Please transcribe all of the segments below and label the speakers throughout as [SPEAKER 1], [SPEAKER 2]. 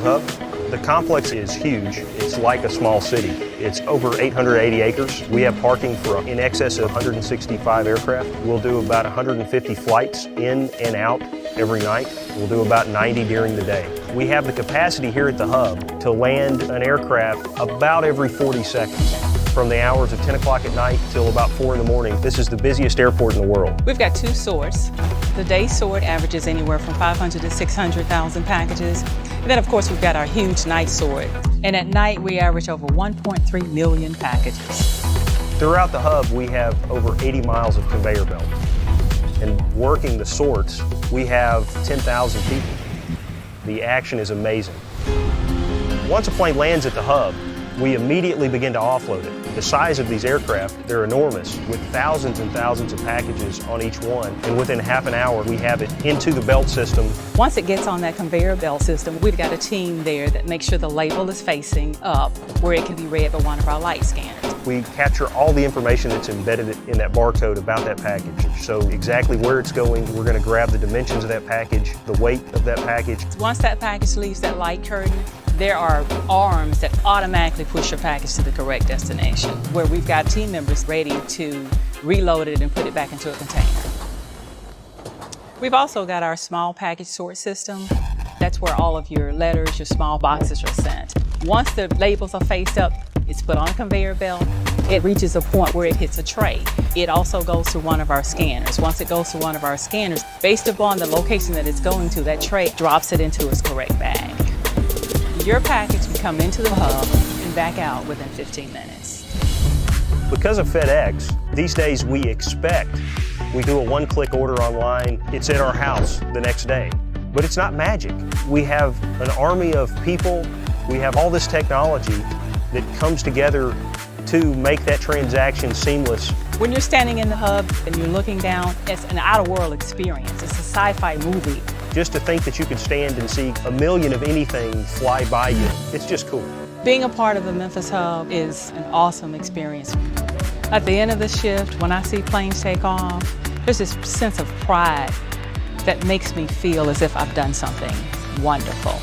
[SPEAKER 1] Hub. The complex is huge. It's like a small city. It's over 880 acres. We have parking for in excess of 165 aircraft. We'll do about 150 flights in and out every night. We'll do about 90 during the day. We have the capacity here at the hub to land an aircraft about every 40 seconds. From the hours of 10 o'clock at night till about 4 in the morning. This is the busiest airport in the world.
[SPEAKER 2] We've got 2 sorts. The day sort averages anywhere from 500 to 600,000 packages. And then of course we've got our huge night sort. And at night we average over 1.3 million packages.
[SPEAKER 1] Throughout the hub we have over 80 miles of conveyor belt. And working the sorts, we have 10,000 people. The action is amazing. Once a plane lands at the hub, we immediately begin to offload it. The size of these aircraft, they're enormous, with thousands and thousands of packages on each one. And within half an hour, we have it into the belt system.
[SPEAKER 2] Once it gets on that conveyor belt system, we've got a team there that makes sure the label is facing up where it can be read by one of our light scanners.
[SPEAKER 1] We capture all the information that's embedded in that barcode about that package. So exactly where it's going, we're going to grab the dimensions of that package, the weight of that package.
[SPEAKER 2] Once that package leaves that light curtain, there are arms that automatically push your package to the correct destination, where we've got team members ready to reload it and put it back into a container. We've also got our small package sort system. That's where all of your letters, your small boxes are sent. Once the labels are faced up, it's put on a conveyor belt. It reaches a point where it hits a tray. It also goes to one of our scanners. Once it goes to one of our scanners, based upon the location that it's going to, that tray drops it into its correct bag. Your package can come into the hub and back out within 15 minutes.
[SPEAKER 1] Because of FedEx, these days we do a one-click order online, it's at our house the next day. But it's not magic. We have an army of people, we have all this technology that comes together to make that transaction seamless.
[SPEAKER 2] When you're standing in the hub and you're looking down, it's an out-of-world experience. It's a sci-fi movie.
[SPEAKER 1] Just to think that you could stand and see a million of anything fly by you, it's just cool.
[SPEAKER 2] Being a part of the Memphis hub is an awesome experience. At the end of the shift, when I see planes take off, there's this sense of pride that makes me feel as if I've done something wonderful.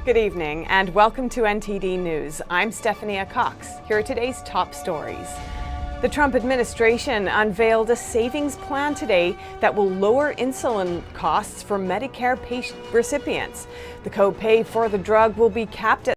[SPEAKER 3] Good evening and welcome to NTD News. I'm Stephania Cox. Here are today's top stories. The Trump administration unveiled a savings plan today that will lower insulin costs for Medicare patient recipients. The copay for the drug will be capped at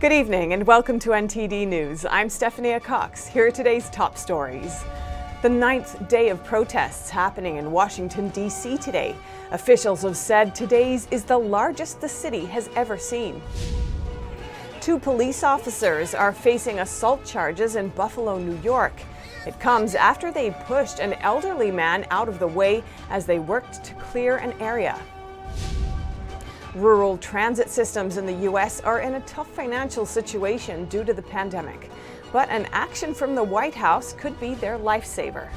[SPEAKER 3] Good evening and welcome to NTD News. I'm Stephania Cox. Here are today's top stories. The 9th day of protests happening in Washington, D.C. today. Officials have said today's is the largest the city has ever seen. 2 police officers are facing assault charges in Buffalo, New York. It comes after they pushed an elderly man out of the way as they worked to clear an area. Rural transit systems in the U.S. are in a tough financial situation due to the pandemic, but an action from the White House could be their lifesaver.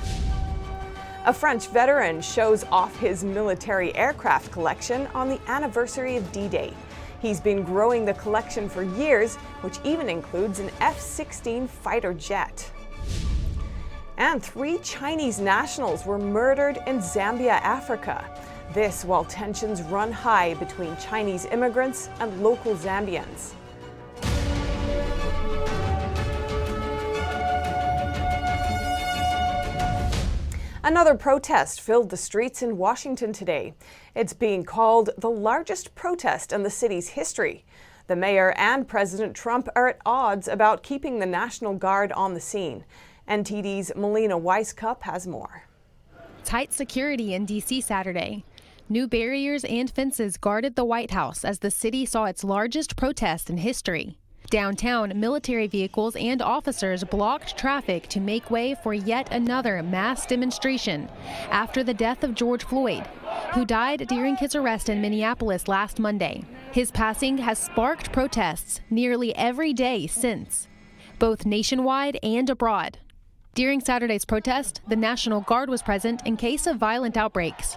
[SPEAKER 3] A French veteran shows off his military aircraft collection on the anniversary of D-Day. He's been growing the collection for years, which even includes an F-16 fighter jet. And 3 Chinese nationals were murdered in Zambia, Africa. This while tensions run high between Chinese immigrants and local Zambians. Another protest filled the streets in Washington today. It's being called the largest protest in the city's history. The mayor and President Trump are at odds about keeping the National Guard on the scene. NTD's Melina Weiskup has more.
[SPEAKER 4] Tight security in D.C. Saturday. New barriers and fences guarded the White House as the city saw its largest protest in history. Downtown, military vehicles and officers blocked traffic to make way for yet another mass demonstration after the death of George Floyd, who died during his arrest in Minneapolis last Monday. His passing has sparked protests nearly every day since, both nationwide and abroad. During Saturday's protest, the National Guard was present in case of violent outbreaks.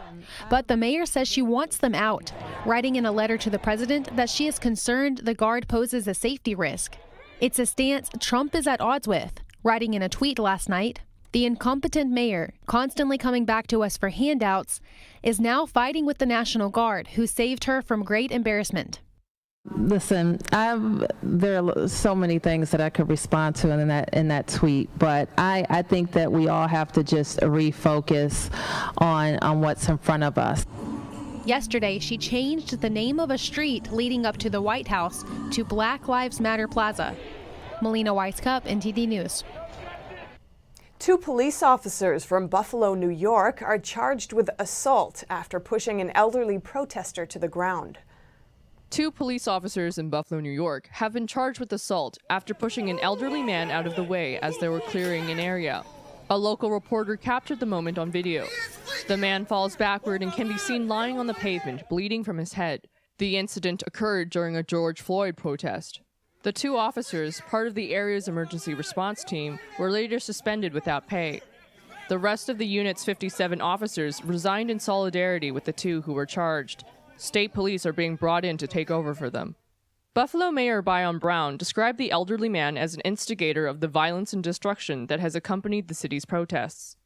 [SPEAKER 4] But the mayor says she wants them out, writing in a letter to the president that she is concerned the Guard poses a safety risk. It's a stance Trump is at odds with, writing in a tweet last night, "The incompetent mayor, constantly coming back to us for handouts, is now fighting with the National Guard, who saved her from great embarrassment."
[SPEAKER 5] Listen, there are so many things that I could respond to in that tweet, but I think that we all have to just refocus on what's in front of us.
[SPEAKER 4] Yesterday, she changed the name of a street leading up to the White House to Black Lives Matter Plaza. Melina Weiskup, NTD News.
[SPEAKER 3] 2 police officers from Buffalo, New York, are charged with assault after pushing an elderly protester to the ground.
[SPEAKER 6] 2 police officers in Buffalo, New York, have been charged with assault after pushing an elderly man out of the way as they were clearing an area. A local reporter captured the moment on video. The man falls backward and can be seen lying on the pavement, bleeding from his head. The incident occurred during a George Floyd protest. The 2 officers, part of the area's emergency response team, were later suspended without pay. The rest of the unit's 57 officers resigned in solidarity with the 2 who were charged. State police are being brought in to take over for them. Buffalo Mayor Byron Brown described the elderly man as an instigator of the violence and destruction that has accompanied the city's protests.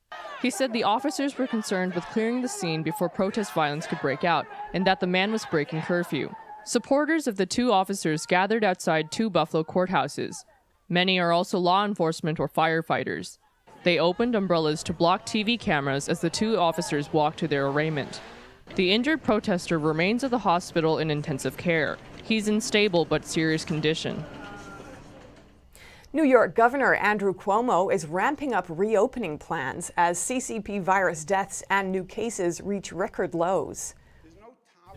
[SPEAKER 6] He said the officers were concerned with clearing the scene before protest violence could break out, and that the man was breaking curfew. Supporters of the 2 officers gathered outside 2 Buffalo courthouses. Many are also law enforcement or firefighters. They opened umbrellas to block TV cameras as the 2 officers walked to their arraignment. The injured protester remains at the hospital in intensive care. He's in stable but serious condition.
[SPEAKER 3] New York Governor Andrew Cuomo is ramping up reopening plans as CCP virus deaths and new cases reach record lows.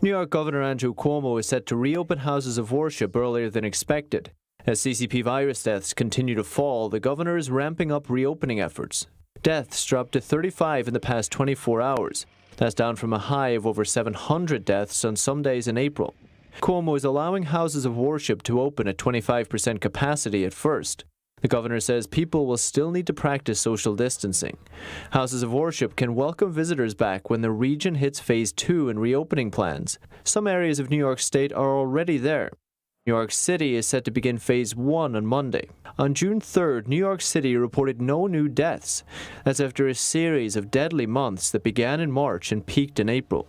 [SPEAKER 7] New York Governor Andrew Cuomo is set to reopen houses of worship earlier than expected. As CCP virus deaths continue to fall, the governor is ramping up reopening efforts. Deaths dropped to 35 in the past 24 hours. That's down from a high of over 700 deaths on some days in April. Cuomo is allowing houses of worship to open at 25% capacity at first. The governor says people will still need to practice social distancing. Houses of worship can welcome visitors back when the region hits phase 2 in reopening plans. Some areas of New York State are already there. New York City is set to begin phase 1 on Monday. On June 3rd, New York City reported no new deaths. That's after a series of deadly months that began in March and peaked in April.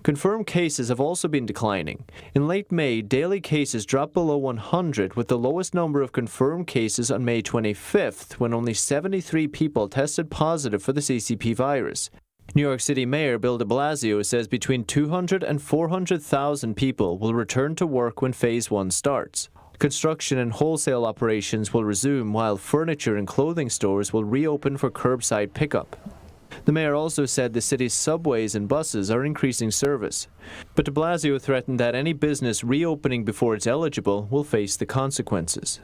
[SPEAKER 7] Confirmed cases have also been declining. In late May, daily cases dropped below 100, with the lowest number of confirmed cases on May 25th, when only 73 people tested positive for the CCP virus. New York City Mayor Bill de Blasio says between 200 and 400,000 people will return to work when phase 1 starts. Construction and wholesale operations will resume, while furniture and clothing stores will reopen for curbside pickup. The mayor also said the city's subways and buses are increasing service. But de Blasio threatened that any business reopening before it's eligible will face the consequences.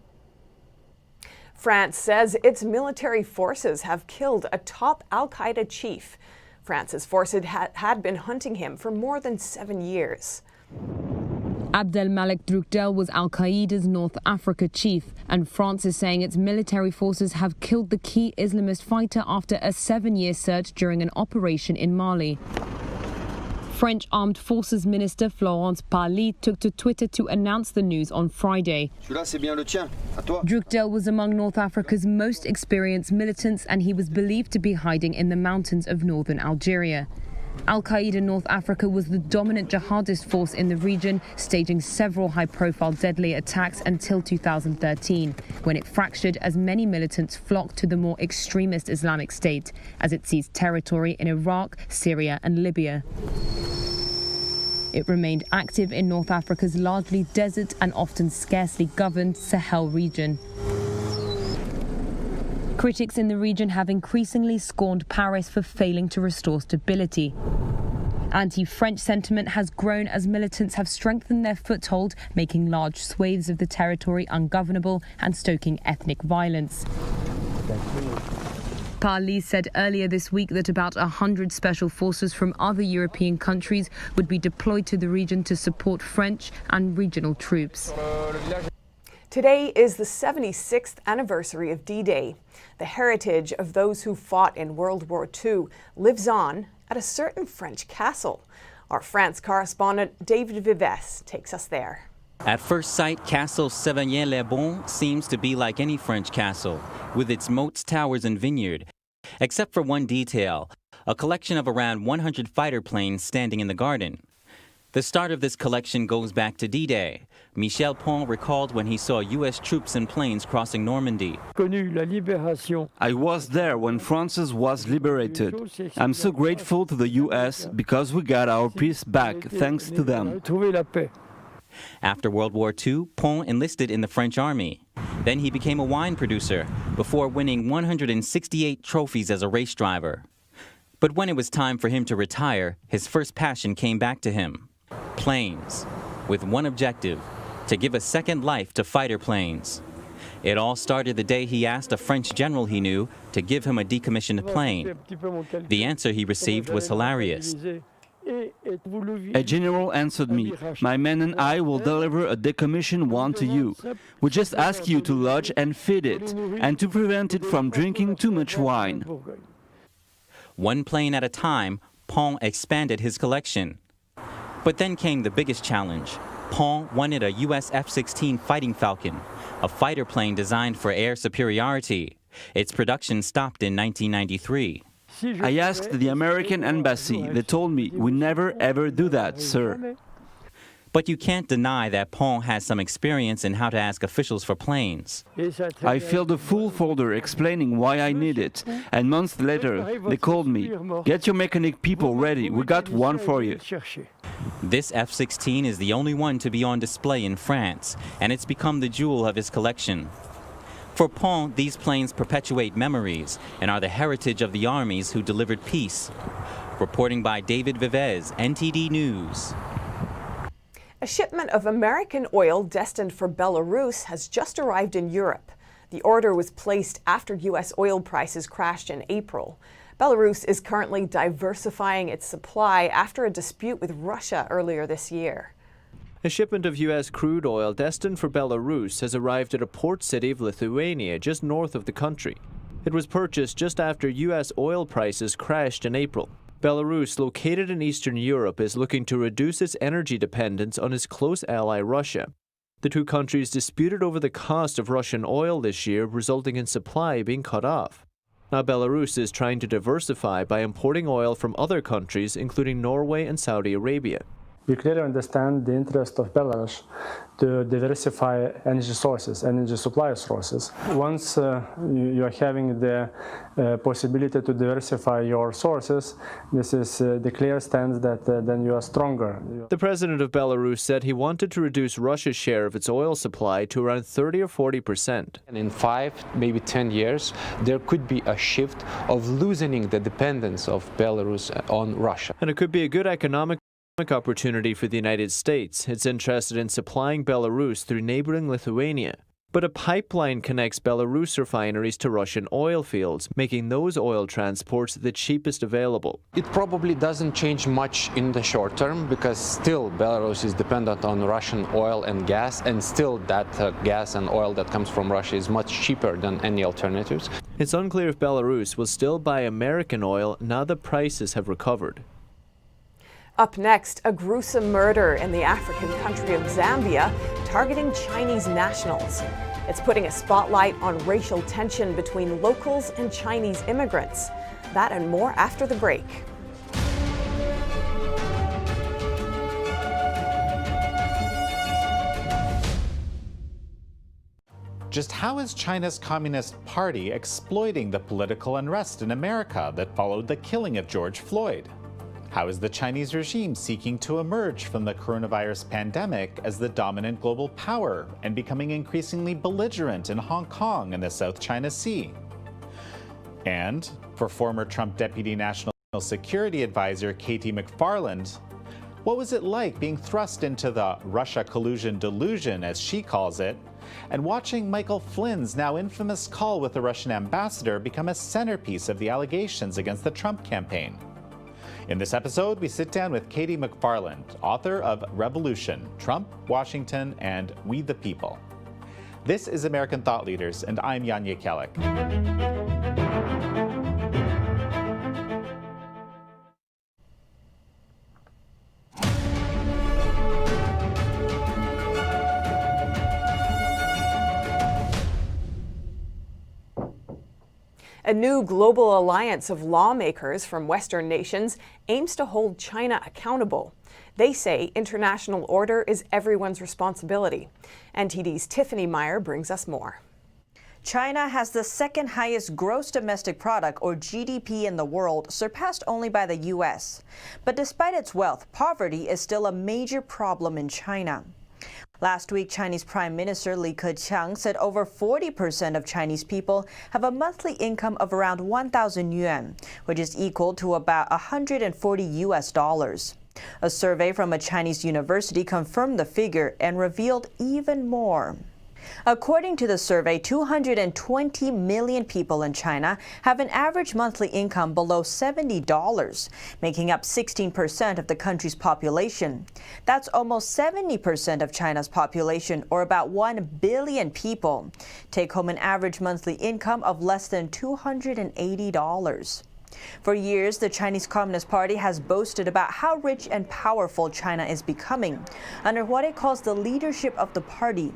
[SPEAKER 3] France says its military forces have killed a top al-Qaeda chief. France's forces had been hunting him for more than 7 years.
[SPEAKER 8] Abdelmalek Drukdel was al-Qaeda's North Africa chief, and France is saying its military forces have killed the key Islamist fighter after a 7-year search during an operation in Mali. French Armed Forces Minister Florence Parly took to Twitter to announce the news on Friday. Drukdel was among North Africa's most experienced militants, and he was believed to be hiding in the mountains of northern Algeria. Al-Qaeda North Africa was the dominant jihadist force in the region, staging several high-profile deadly attacks until 2013, when it fractured as many militants flocked to the more extremist Islamic State, as it seized territory in Iraq, Syria and Libya. It remained active in North Africa's largely desert and often scarcely governed Sahel region. Critics in the region have increasingly scorned Paris for failing to restore stability. Anti-French sentiment has grown as militants have strengthened their foothold, making large swathes of the territory ungovernable and stoking ethnic violence. Parly said earlier this week that about 100 special forces from other European countries would be deployed to the region to support French and regional troops.
[SPEAKER 3] Today is the 76th anniversary of D-Day. The heritage of those who fought in World War II lives on at a certain French castle. Our France correspondent David Vives takes us there.
[SPEAKER 9] At first sight, Castle Sévigné-les-Bains seems to be like any French castle, with its moats, towers, and vineyard. Except for one detail, a collection of around 100 fighter planes standing in the garden. The start of this collection goes back to D-Day. Michel Pont recalled when he saw U.S. troops and planes crossing Normandy.
[SPEAKER 10] I was there when France was liberated. I'm so grateful to the U.S. because we got our peace back thanks to them.
[SPEAKER 9] After World War II, Pont enlisted in the French army. Then he became a wine producer before winning 168 trophies as a race driver. But when it was time for him to retire, his first passion came back to him. Planes, with one objective, to give a second life to fighter planes. It all started the day he asked a French general he knew to give him a decommissioned plane. The answer he received was hilarious.
[SPEAKER 10] A general answered me, "My men and I will deliver a decommissioned one to you. We just ask you to lodge and feed it, and to prevent it from drinking too much wine."
[SPEAKER 9] One plane at a time, Pont expanded his collection. But then came the biggest challenge. Pont wanted a U.S. F-16 Fighting Falcon, a fighter plane designed for air superiority. Its production stopped in 1993.
[SPEAKER 10] I asked the American embassy. They told me, "We never ever do that, sir."
[SPEAKER 9] But you can't deny that Pont has some experience in how to ask officials for planes.
[SPEAKER 10] I filled a full folder explaining why I need it, and months later they called me, "Get your mechanic people ready, we got one for you."
[SPEAKER 9] This F-16 is the only one to be on display in France, and it's become the jewel of his collection. For Pont, these planes perpetuate memories and are the heritage of the armies who delivered peace. Reporting by David Vives, NTD News.
[SPEAKER 3] A shipment of American oil destined for Belarus has just arrived in Europe. The order was placed after U.S. oil prices crashed in April. Belarus is currently diversifying its supply after a dispute with Russia earlier this year.
[SPEAKER 7] A shipment of U.S. crude oil destined for Belarus has arrived at a port city of Lithuania just north of the country. It was purchased just after U.S. oil prices crashed in April. Belarus, located in Eastern Europe, is looking to reduce its energy dependence on its close ally Russia. The two countries disputed over the cost of Russian oil this year, resulting in supply being cut off. Now Belarus is trying to diversify by importing oil from other countries, including Norway and Saudi Arabia.
[SPEAKER 11] We clearly understand the interest of Belarus to diversify energy sources, energy supply sources. Once you are having the possibility to diversify your sources, this is the clear stance that then you are stronger.
[SPEAKER 7] The president of Belarus said he wanted to reduce Russia's share of its oil supply to around 30 or 40%.
[SPEAKER 12] And in 5, maybe 10 years, there could be a shift of loosening the dependence of Belarus on Russia.
[SPEAKER 7] And it could be a good economic opportunity for the United States. It's interested in supplying Belarus through neighboring Lithuania. But a pipeline connects Belarus refineries to Russian oil fields, making those oil transports the cheapest available.
[SPEAKER 12] It probably doesn't change much in the short term because still Belarus is dependent on Russian oil and gas, and still that gas and oil that comes from Russia is much cheaper than any alternatives.
[SPEAKER 7] It's unclear if Belarus will still buy American oil now the prices have recovered.
[SPEAKER 3] Up next, a gruesome murder in the African country of Zambia targeting Chinese nationals. It's putting a spotlight on racial tension between locals and Chinese immigrants. That and more after the break.
[SPEAKER 13] Just how is China's Communist Party exploiting the political unrest in America that followed the killing of George Floyd? How is the Chinese regime seeking to emerge from the coronavirus pandemic as the dominant global power and becoming increasingly belligerent in Hong Kong and the South China Sea? And for former Trump Deputy National Security Advisor Katie McFarland, what was it like being thrust into the Russia collusion delusion, as she calls it, and watching Michael Flynn's now infamous call with the Russian ambassador become a centerpiece of the allegations against the Trump campaign? In this episode, we sit down with Katie McFarland, author of Revolution, Trump, Washington, and We the People. This is American Thought Leaders, and I'm Jan Jekielek.
[SPEAKER 3] A new global alliance of lawmakers from Western nations aims to hold China accountable. They say international order is everyone's responsibility. NTD's Tiffany Meyer brings us more.
[SPEAKER 14] China has the second highest gross domestic product, or GDP, in the world, surpassed only by the U.S. But despite its wealth, poverty is still a major problem in China. Last week, Chinese Prime Minister Li Keqiang said over 40% of Chinese people have a monthly income of around 1,000 yuan, which is equal to about $140. A survey from a Chinese university confirmed the figure and revealed even more. According to the survey, 220 million people in China have an average monthly income below $70, making up 16% of the country's population. That's almost 70% of China's population, or about 1 billion people, take home an average monthly income of less than $280. For years, the Chinese Communist Party has boasted about how rich and powerful China is becoming under what it calls the leadership of the party.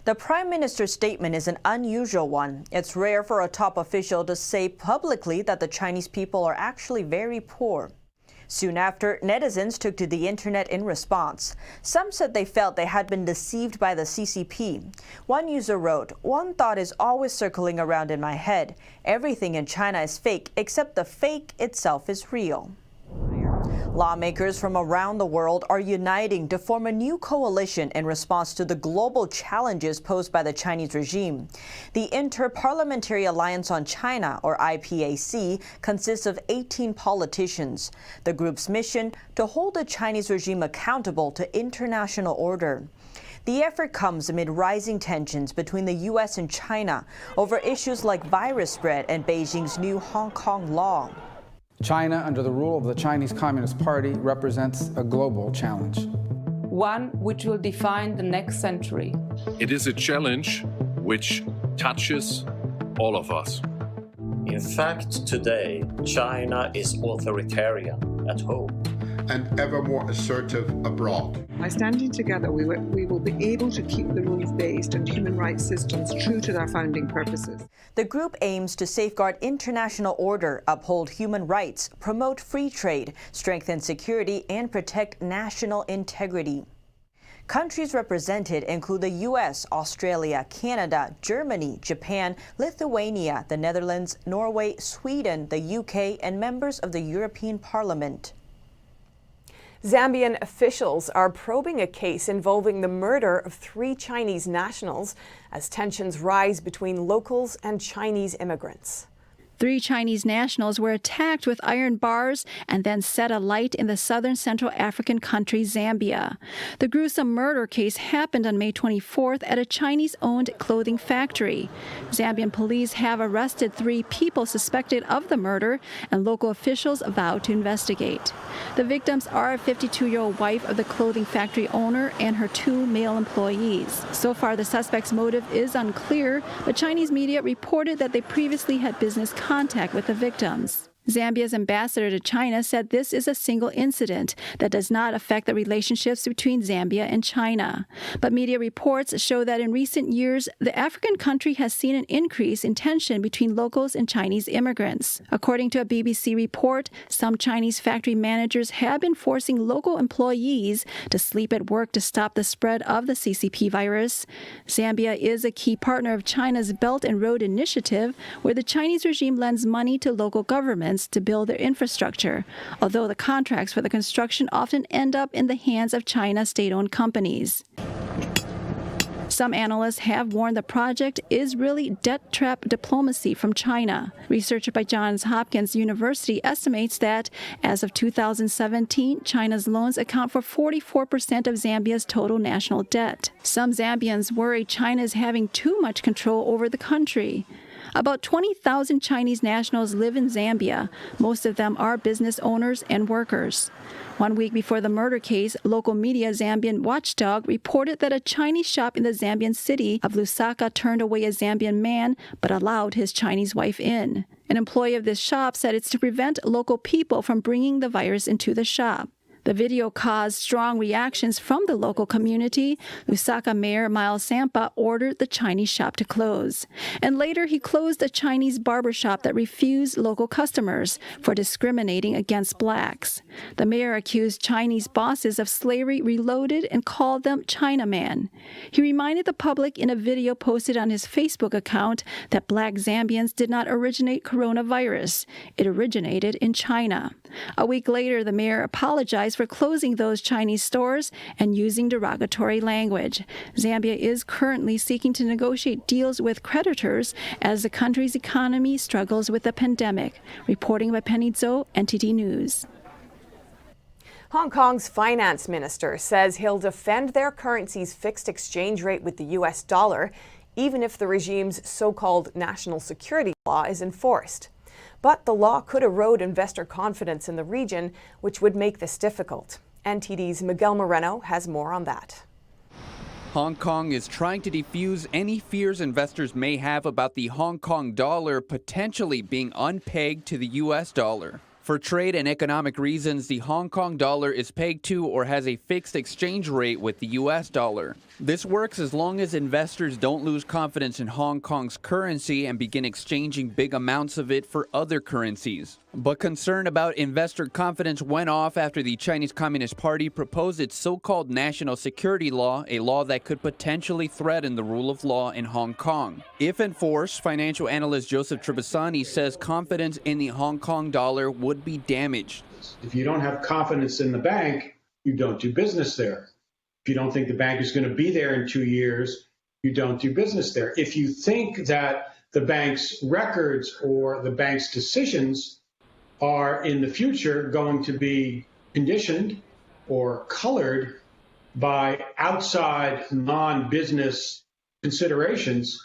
[SPEAKER 14] The Prime Minister's statement is an unusual one. It's rare for a top official to say publicly that the Chinese people are actually very poor. Soon after, netizens took to the internet in response. Some said they felt they had been deceived by the CCP. One user wrote, "One thought is always circling around in my head. Everything in China is fake, except the fake itself is real." Lawmakers from around the world are uniting to form a new coalition in response to the global challenges posed by the Chinese regime. The Inter-Parliamentary Alliance on China, or IPAC, consists of 18 politicians. The group's mission: to hold the Chinese regime accountable to international order. The effort comes amid rising tensions between the U.S. and China over issues like virus spread and Beijing's new Hong Kong law.
[SPEAKER 15] China, under the rule of the Chinese Communist Party, represents a global challenge.
[SPEAKER 16] One which will define the next century.
[SPEAKER 17] It is a challenge which touches all of us.
[SPEAKER 18] In fact, today, China is authoritarian at home
[SPEAKER 19] and ever more assertive abroad.
[SPEAKER 20] By standing together, we will be able to keep the rules-based and human rights systems true to their founding purposes.
[SPEAKER 14] The group aims to safeguard international order, uphold human rights, promote free trade, strengthen security, and protect national integrity. Countries represented include the U.S., Australia, Canada, Germany, Japan, Lithuania, the Netherlands, Norway, Sweden, the UK, and members of the European Parliament.
[SPEAKER 3] Zambian officials are probing a case involving the murder of 3 Chinese nationals as tensions rise between locals and Chinese immigrants.
[SPEAKER 21] 3 Chinese nationals were attacked with iron bars and then set alight in the southern Central African country Zambia. The gruesome murder case happened on May 24th at a Chinese-owned clothing factory. Zambian police have arrested 3 people suspected of the murder, and local officials vowed to investigate. The victims are a 52-year-old wife of the clothing factory owner and her 2 male employees. So far, the suspect's motive is unclear, but Chinese media reported that they previously had business contact with the victims. Zambia's ambassador to China said this is a single incident that does not affect the relationships between Zambia and China. But media reports show that in recent years, the African country has seen an increase in tension between locals and Chinese immigrants. According to a BBC report, some Chinese factory managers have been forcing local employees to sleep at work to stop the spread of the CCP virus. Zambia is a key partner of China's Belt and Road Initiative, where the Chinese regime lends money to local governments to build their infrastructure, although the contracts for the construction often end up in the hands of China's state-owned companies. Some analysts have warned the project is really debt trap diplomacy from China. Research by Johns Hopkins University estimates that as of 2017, China's loans account for 44% of Zambia's total national debt. Some Zambians worry China is having too much control over the country. About 20,000 Chinese nationals live in Zambia. Most of them are business owners and workers. 1 week before the murder case, local media Zambian Watchdog reported that a Chinese shop in the Zambian city of Lusaka turned away a Zambian man but allowed his Chinese wife in. An employee of this shop said it's to prevent local people from bringing the virus into the shop. The video caused strong reactions from the local community. Lusaka Mayor Miles Sampa ordered the Chinese shop to close. And later, he closed a Chinese barber shop that refused local customers for discriminating against blacks. The mayor accused Chinese bosses of slavery reloaded and called them Chinaman. He reminded the public in a video posted on his Facebook account that black Zambians did not originate coronavirus. It originated in China. A week later, the mayor apologized for closing those Chinese stores and using derogatory language. Zambia is currently seeking to negotiate deals with creditors as the country's economy struggles with the pandemic. Reporting by Penny Zhou, NTD News.
[SPEAKER 3] Hong Kong's finance minister says he'll defend their currency's fixed exchange rate with the US dollar, even if the regime's so-called national security law is enforced. But the law could erode investor confidence in the region, which would make this difficult. NTD's Miguel Moreno has more on that.
[SPEAKER 22] Hong Kong is trying to defuse any fears investors may have about the Hong Kong dollar potentially being unpegged to the US dollar. For trade and economic reasons, the Hong Kong dollar is pegged to or has a fixed exchange rate with the US dollar. This works as long as investors don't lose confidence in Hong Kong's currency and begin exchanging big amounts of it for other currencies. But concern about investor confidence went off after the Chinese Communist Party proposed its so-called national security law, a law that could potentially threaten the rule of law in Hong Kong. If enforced, financial analyst Joseph Tribasani says confidence in the Hong Kong dollar would be damaged.
[SPEAKER 23] If you don't have confidence in the bank, you don't do business there. If you don't think the bank is going to be there in 2 years, you don't do business there. If you think that the bank's records or the bank's decisions are in the future going to be conditioned or colored by outside non-business considerations,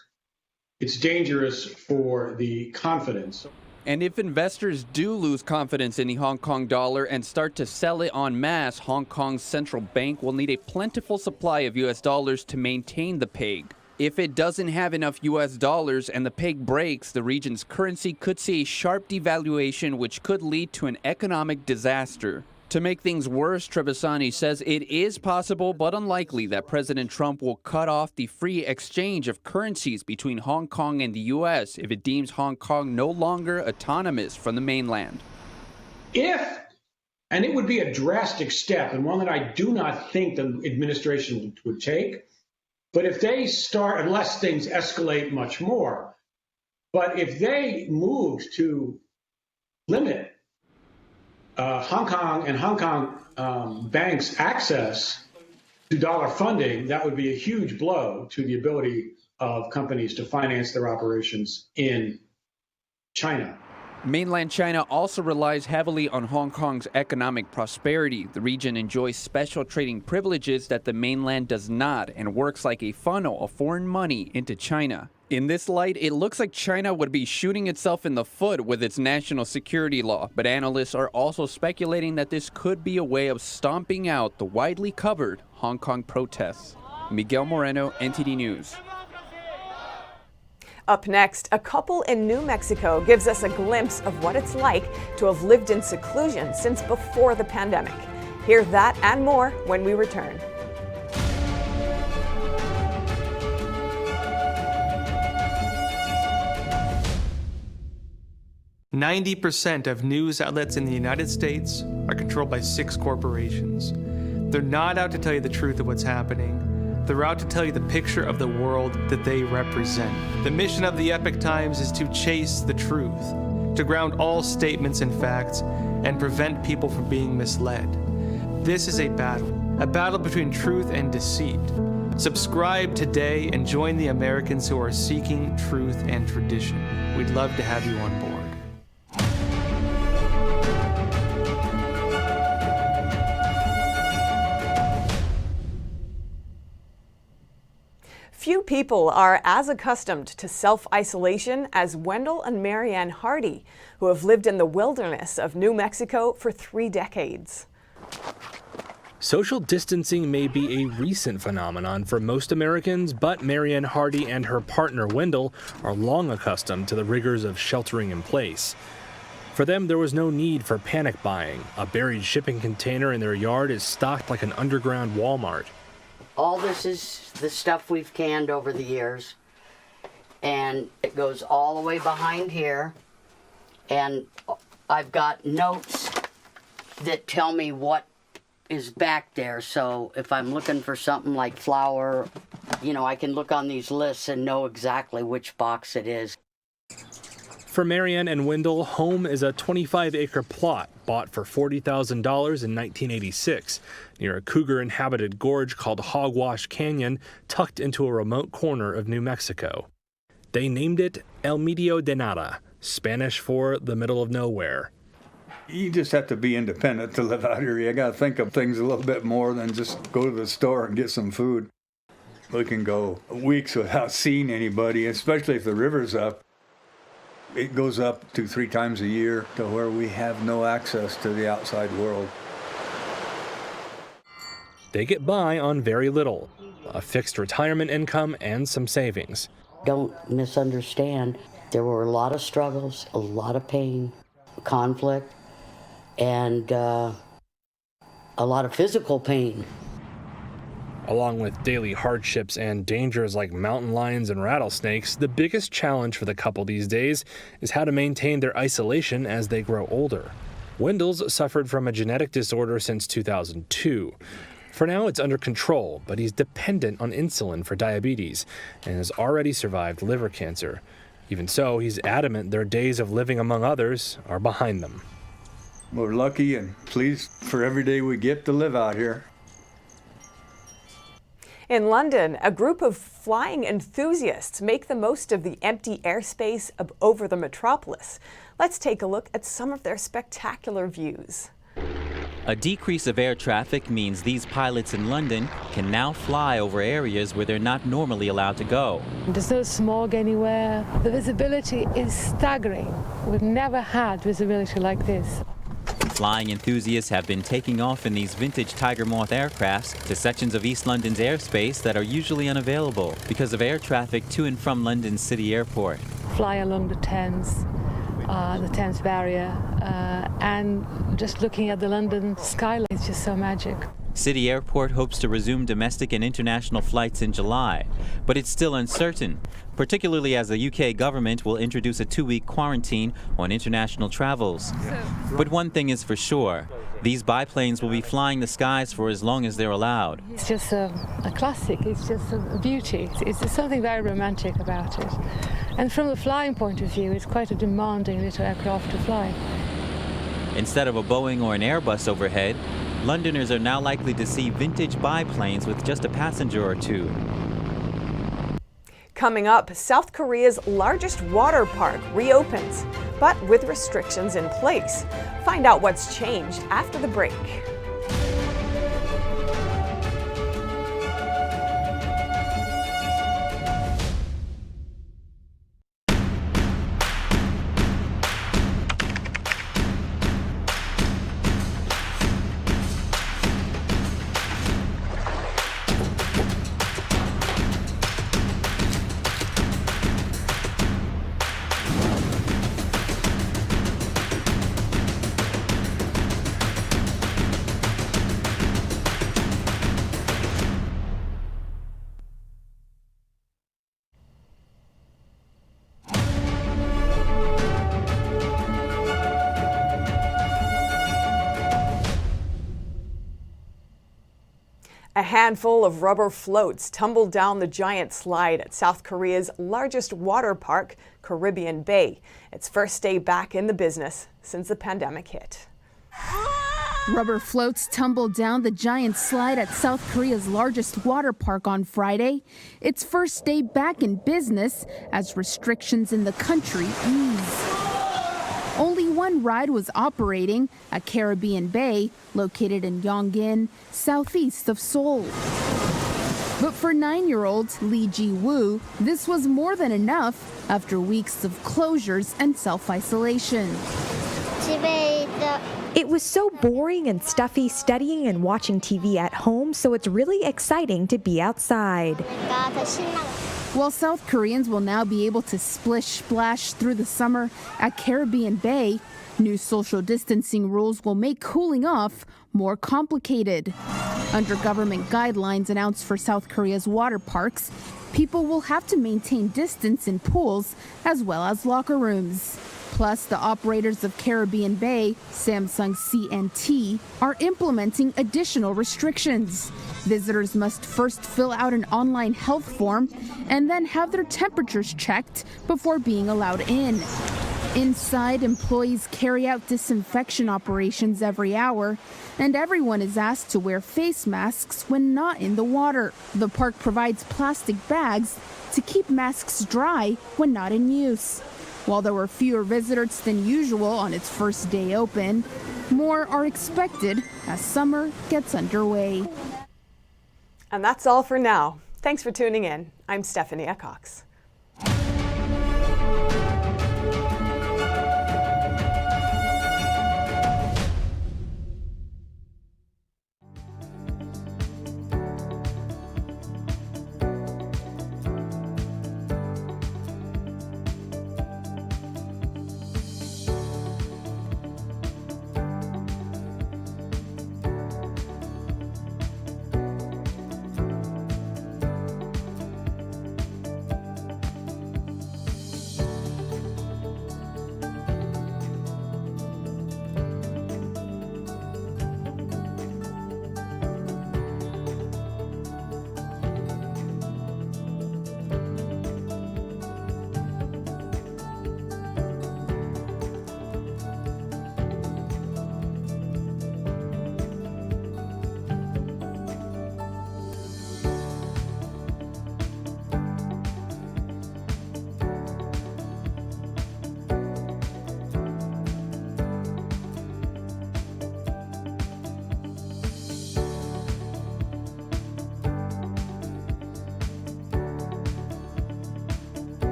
[SPEAKER 23] it's dangerous for the confidence.
[SPEAKER 22] And if investors do lose confidence in the Hong Kong dollar and start to sell it en masse, Hong Kong's central bank will need a plentiful supply of US dollars to maintain the peg. If it doesn't have enough US dollars and the peg breaks, the region's currency could see a sharp devaluation, which could lead to an economic disaster. To make things worse, Trebasani says it is possible but unlikely that President Trump will cut off the free exchange of currencies between Hong Kong and the U.S. if it deems Hong Kong no longer autonomous from the mainland.
[SPEAKER 23] And it would be a drastic step, and one that I do not think the administration would take, but if they start, unless things escalate much more, but if they move to limit Hong Kong and Hong Kong banks' access to dollar funding, that would be a huge blow to the ability of companies to finance their operations in China.
[SPEAKER 22] Mainland China also relies heavily on Hong Kong's economic prosperity. The region enjoys special trading privileges that the mainland does not and works like a funnel of foreign money into China. In this light, it looks like China would be shooting itself in the foot with its national security law, but analysts are also speculating that this could be a way of stomping out the widely covered Hong Kong protests. Miguel Moreno, NTD News.
[SPEAKER 3] Up next, a couple in New Mexico gives us a glimpse of what it's like to have lived in seclusion since before the pandemic. Hear that and more when we return.
[SPEAKER 1] "90% of news outlets in the United States are controlled by 6 corporations. They're not out to tell you the truth of what's happening. They're out to tell you the picture of the world that they represent. The mission of the Epoch Times is to chase the truth, to ground all statements in facts, and prevent people from being misled. This is a battle between truth and deceit. Subscribe today and join the Americans who are seeking truth and tradition. We'd love to have you on board."
[SPEAKER 3] Few people are as accustomed to self-isolation as Wendell and Marianne Hardy, who have lived in the wilderness of New Mexico for 3 decades.
[SPEAKER 2] Social distancing may be a recent phenomenon for most Americans, but Marianne Hardy and her partner Wendell are long accustomed to the rigors of sheltering in place. For them, there was no need for panic buying. A buried shipping container in their yard is stocked like an underground Walmart.
[SPEAKER 5] All this is the stuff we've canned over the years, and it goes all the way behind here, and I've got notes that tell me what is back there, so if I'm looking for something like flour, I can look on these lists and know exactly which box it is.
[SPEAKER 2] For Marianne and Wendell, home is a 25-acre plot bought for $40,000 in 1986 near a cougar-inhabited gorge called Hogwash Canyon, tucked into a remote corner of New Mexico. They named it El Medio de Nada, Spanish for the middle of nowhere.
[SPEAKER 24] You just have to be independent to live out here. You got to think of things a little bit more than just go to the store and get some food. We can go weeks without seeing anybody, especially if the river's up. It goes up 2-3 times a year to where we have no access to the outside world.
[SPEAKER 2] They get by on very little, a fixed retirement income and some savings.
[SPEAKER 5] Don't misunderstand. There were a lot of struggles, a lot of pain, conflict, and a lot of physical pain.
[SPEAKER 2] Along with daily hardships and dangers like mountain lions and rattlesnakes, the biggest challenge for the couple these days is how to maintain their isolation as they grow older. Wendell's suffered from a genetic disorder since 2002. For now, it's under control, but he's dependent on insulin for diabetes and has already survived liver cancer. Even so, he's adamant their days of living among others are behind them.
[SPEAKER 24] We're lucky and pleased for every day we get to live out here.
[SPEAKER 3] In London, a group of flying enthusiasts make the most of the empty airspace over the metropolis. Let's take a look at some of their spectacular views.
[SPEAKER 9] A decrease of air traffic means these pilots in London can now fly over areas where they're not normally allowed to go.
[SPEAKER 25] There's no smog anywhere. The visibility is staggering. We've never had visibility like this.
[SPEAKER 9] Flying enthusiasts have been taking off in these vintage Tiger Moth aircrafts to sections of East London's airspace that are usually unavailable because of air traffic to and from London's city airport.
[SPEAKER 25] Fly along the Thames barrier, and just looking at the London skyline is just so magic.
[SPEAKER 9] City Airport hopes to resume domestic and international flights in July, but it's still uncertain, particularly as the UK government will introduce a 2-week quarantine on international travels. But one thing is for sure, these biplanes will be flying the skies for as long as they're allowed.
[SPEAKER 25] It's just a classic, it's just a beauty. It's something very romantic about it. And from the flying point of view, it's quite a demanding little aircraft to fly.
[SPEAKER 9] Instead of a Boeing or an Airbus overhead, Londoners are now likely to see vintage biplanes with just a passenger or two.
[SPEAKER 3] Coming up, South Korea's largest water park reopens. but with restrictions in place. Find out what's changed after the break. A handful of rubber floats tumbled down the giant slide at South Korea's largest water park, Caribbean Bay. Its first day back in the business since the pandemic hit.
[SPEAKER 4] Rubber floats tumbled down the giant slide at South Korea's largest water park on Friday. Its first day back in business as restrictions in the country ease. Only one ride was operating at Caribbean Bay, located in Yongin, southeast of Seoul. But for 9-year-old Lee Ji-woo, this was more than enough after weeks of closures and self-isolation.
[SPEAKER 6] It was so boring and stuffy studying and watching TV at home, so it's really exciting to be outside.
[SPEAKER 4] While South Koreans will now be able to splish-splash through the summer at Caribbean Bay, new social distancing rules will make cooling off more complicated. Under government guidelines announced for South Korea's water parks, people will have to maintain distance in pools as well as locker rooms. Plus, the operators of Caribbean Bay, Samsung C&T, are implementing additional restrictions. Visitors must first fill out an online health form and then have their temperatures checked before being allowed in. Inside, employees carry out disinfection operations every hour, and everyone is asked to wear face masks when not in the water. The park provides plastic bags to keep masks dry when not in use. While there were fewer visitors than usual on its first day open, more are expected as summer gets underway.
[SPEAKER 3] And that's all for now. Thanks for tuning in. I'm Stephanie Cox.